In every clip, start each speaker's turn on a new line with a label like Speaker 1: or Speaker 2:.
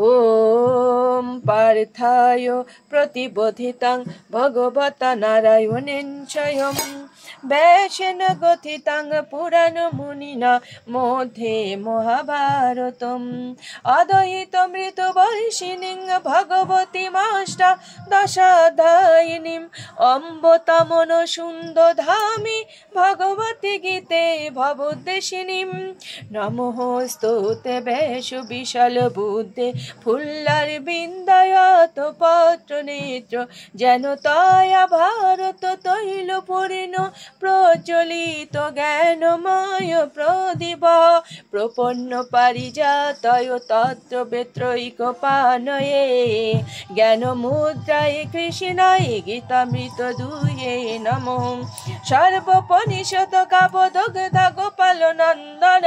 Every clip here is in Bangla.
Speaker 1: ওম পার্থায় প্রতিবোধিতাং ভগবতা নারায়ণেন স্বয়ং ব্যাসেন গথিতাং পুরাণ মুনিনা মধ্যে মহাভারতম অদ্বৈতমৃত বর্ষিণীং ভগবতী মাষ্টা দশাধ্যায়িনীম অম্বতমন সুন্দধামি ভগবতী গীতে ভবোদ্দেশিনীম নমঃস্তুতে ব্যাস বিশাল বুদ্ধে ফুল্লার বিন্দায়ত পত্র নেত্র যেন তয়া ভারত তৈল পূর্ণ প্রজ্বলিত জ্ঞানময় প্রদীপ প্রপন্ন পারিজাতয় তত্র বেত্রৈক পানয়ে জ্ঞান মুদ্রায় কৃষ্ণায় গীতামৃত দুয়ে নমঃ সর্বোপনিষদ কাবদগ্ধ গোপাল নন্দন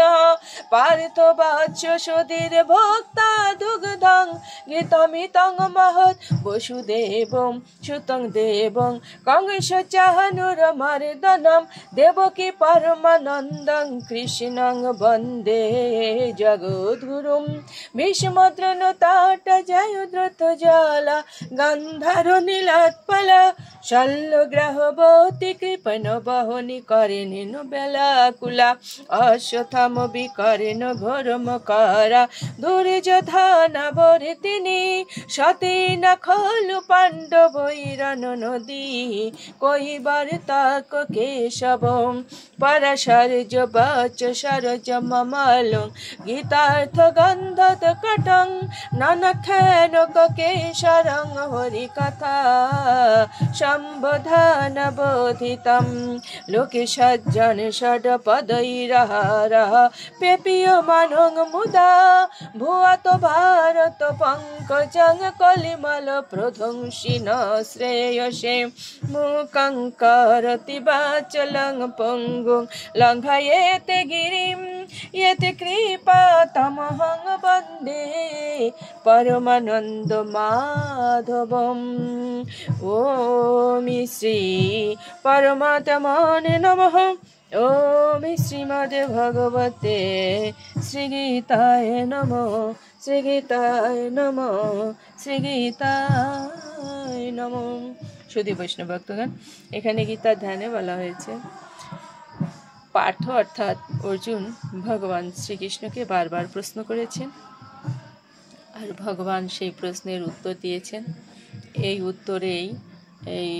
Speaker 1: পার্থ বাচ্য সুধীর ভোক্তা দুগ্ধং গীতমিতং মহৎ বসুদেবং সুতং দেবং কংস চাহানুর মর্দনম দেবকী পরমানন্দং কৃষ্ণং বন্দে জগদ্গুরুম ভীষ্মদ্রোণ তাট জয়দ্রথ জ্বালা গন্ধার নীলোৎপলা শল্যগ্রহবতী কৃপণ বহনি করেন বেলাকুলা অশ্বত্থাম বিকরেন ঘোর মকরা দুর্যোধন বর্তিনী সতী নখলু পাণ্ডবৈরণ নদী কইবার তাক কেশব পরশর্য বচ সরজ মমালং গীতার্থ গন্ধত কটং ননখেন কেশরং হরি কথা সম্বোধন বোধিতম লোকে সজ্জন ষড পদৈরহারঃ পেপীয়মানং মুদা ভুয়াত ভারত পঙ্কজং কলিমল প্রধ্বংসিন শ্রেয়সে মুখং করতি বাচলং পঙ্গুং লঙ্ঘয়েতে গিরিম ইয়তে কৃপা তমহং বন্দে পরমানন্দ মাধবম। ওম শ্রী পরমাত্মনে নমঃ। ওম শ্রীমদ্ ভগবতে শ্রীগীতায় নমঃ। শ্রীগীতায় নমঃ। শ্রীগীতায় নমঃ। শুধু বৈষ্ণব ভক্তগণ, এখানে গীতার ধ্যানে বলা হয়েছে পার্থ অর্থাৎ অর্জুন ভগবান শ্রীকৃষ্ণকে বারবার প্রশ্ন করেছেন, আর ভগবান সেই প্রশ্নের উত্তর দিয়েছেন। এই উত্তরেই এই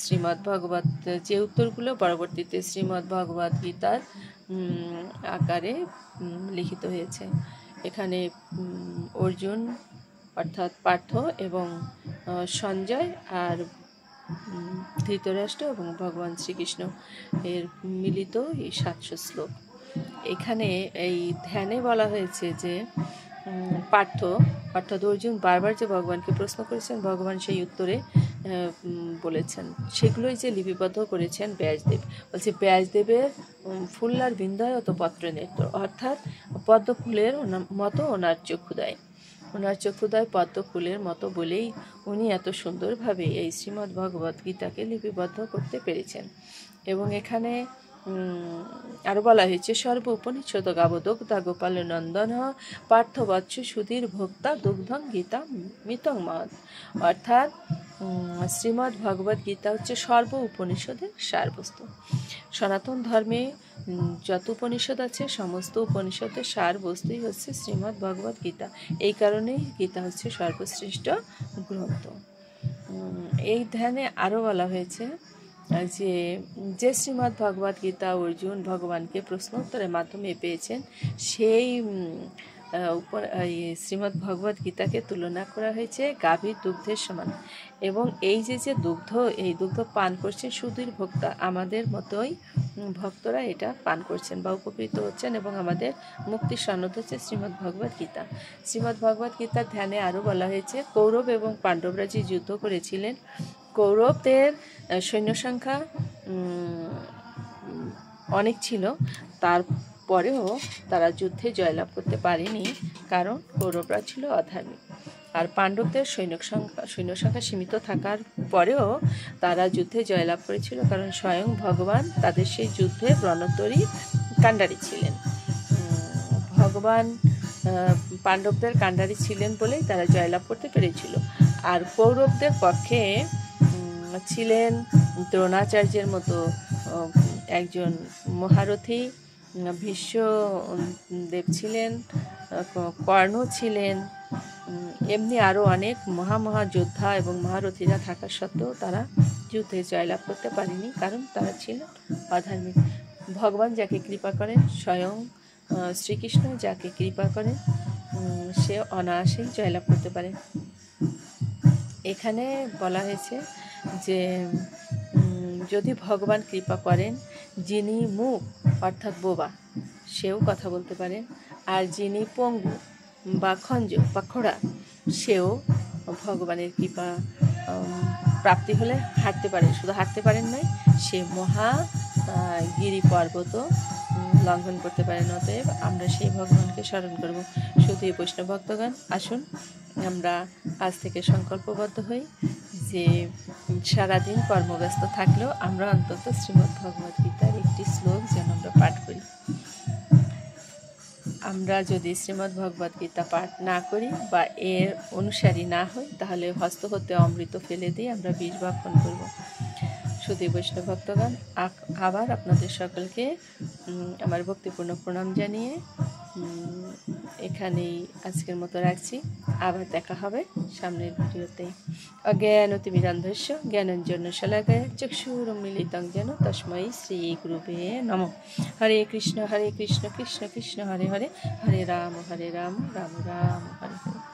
Speaker 1: শ্রীমদ্ ভগবত, যে উত্তরগুলো পরবর্তীতে শ্রীমদ্ ভগবত গীতার আকারে লিখিত হয়েছে। এখানে অর্জুন অর্থাৎ পার্থ এবং সঞ্জয় আর ধৃতরাষ্ট্র এবং ভগবান শ্রীকৃষ্ণ এর মিলিত এই 700 শ্লোক। এখানে এই ধ্যানে বলা হয়েছে যে পার্থ অর্থাৎ অর্জুন বারবার যে ভগবানকে প্রশ্ন করেছেন, ভগবান সেই উত্তরে বলেছেন, সেগুলোই যে লিপিবদ্ধ করেছেন ব্যাসদেব। বলছে ব্যাসদেবের ফুল্লার বিন্দায়ত পত্র নেত্র, অর্থাৎ পদ্ম ফুলের মতো ওনার চক্ষুদায়, ওনার চক্ষুদায় পদ্ম ফুলের মতো বলেই উনি এত সুন্দরভাবে এই শ্রীমদ্ ভগবত গীতাকে লিপিবদ্ধ করতে পেরেছেন। এবং এখানে আরও বলা হয়েছে সর্ব উপনিষদ গাবদগ্ধ গোপাল নন্দন পার্থবৎস সুধীর ভোক্তা দুগ্ধং গীতা মিতং মহৎ, অর্থাৎ শ্রীমদ্ ভগবত গীতা হচ্ছে সর্ব উপনিষদের সারবস্তু। সনাতন ধর্মে যত উপনিষদ আছে সমস্ত উপনিষদের সার বস্তুই হচ্ছে শ্রীমদ্ ভগবত গীতা। এই কারণেই গীতা হচ্ছে সর্বশ্রেষ্ঠ গ্রন্থ। এই ধ্যানে আরও বলা হয়েছে যে শ্রীমদ্ ভগবত গীতা অর্জুন ভগবানকে প্রশ্নোত্তরের মাধ্যমে পেয়েছেন, সেই শ্রীমদ্ ভগবত গীতাকে তুলনা করা হয়েছে গাভীর দুগ্ধের সমান। এবং এই যে দুগ্ধ, এই দুগ্ধ পান করছেন সুধীর ভোক্তা, আমাদের মতোই ভক্তরা এটা পান করছেন বা উপকৃত হচ্ছেন, এবং আমাদের মুক্তির সনদ হচ্ছে শ্রীমদ্ ভগবত গীতা। শ্রীমদ্ ভগবত গীতার ধ্যানে আরও বলা হয়েছে কৌরব এবং পাণ্ডবরা যে যুদ্ধ করেছিলেন, কৌরবদের সৈন্য সংখ্যা অনেক ছিল, তারপরেও তারা যুদ্ধে জয়লাভ করতে পারেনি, কারণ কৌরবরা ছিল অধার্মিক। আর পাণ্ডবদের সৈন্য সংখ্যা সীমিত থাকার পরেও তারা যুদ্ধে জয়লাভ করেছিল, কারণ স্বয়ং ভগবান তাদের সেই যুদ্ধে রণতরী কাণ্ডারী ছিলেন। ভগবান পাণ্ডবদের কাণ্ডারি ছিলেন বলেই তারা জয়লাভ করতে পেরেছিল। আর কৌরবদের পক্ষে ছিলেন দ্রোণাচার্যের মতো একজন মহারথী, ভীষ্মদেব ছিলেন, কর্ণ ছিলেন, এমনি আরও অনেক মহা যোদ্ধা এবং মহারথীরা থাকা সত্ত্বেও তারা যুদ্ধে জয়লাভ করতে পারেনি, কারণ তারা ছিলেন অধার্মিক। ভগবান যাকে কৃপা করেন, স্বয়ং শ্রীকৃষ্ণ যাকে কৃপা করেন, সে অনায়াসেই জয়লাভ করতে পারে। এখানে বলা হয়েছে যে যদি ভগবান কৃপা করেন, যিনি মুখ অর্থাৎ বোবা সেও কথা বলতে পারেন, আর যিনি পঙ্গু বা খঞ্জ বা খোড়া সেও ভগবানের কৃপা প্রাপ্তি হলে হাঁটতে পারেন। শুধু হাঁটতে পারেন নয়, সে গিরি পর্বত লঙ্ঘন করতে পারেন। অতএব আমরা সেই ভগবানকে স্মরণ করব। শুধু বৈষ্ণব ভক্তগণ, আসুন আমরা আজ থেকে সংকল্পবদ্ধ হই যে সারাদিন কর্মব্যস্ত থাকলেও আমরা অন্তত শ্রীমদ্ ভগবদ গীতার একটি শ্লোক যেন আমরা পাঠ করি। আমরা যদি শ্রীমদ্ ভগবদ গীতা পাঠ না করি বা এর অনুসারী না হই, তাহলে হস্ত হতে অমৃত ফেলে দিয়ে আমরা বিষ ভক্ষণ করব। শুধু বৈষ্ণব ভক্তগণ, আবার আপনাদের সকলকে আমার ভক্তিপূর্ণ প্রণাম জানিয়ে এখানেই আজকের মতো রাখছি। আবার দেখা হবে সামনের ভিডিওতে। অজ্ঞানতিমিরান্ধস্য জ্ঞানাঞ্জন শলাকায় চক্ষুরুন্মিলিতং যেন তস্मै শ্রী গুরুবে নমঃ। হরে কৃষ্ণ কৃষ্ণ কৃষ্ণ হরে হরে, হরে রাম রাম রাম হরে হরে।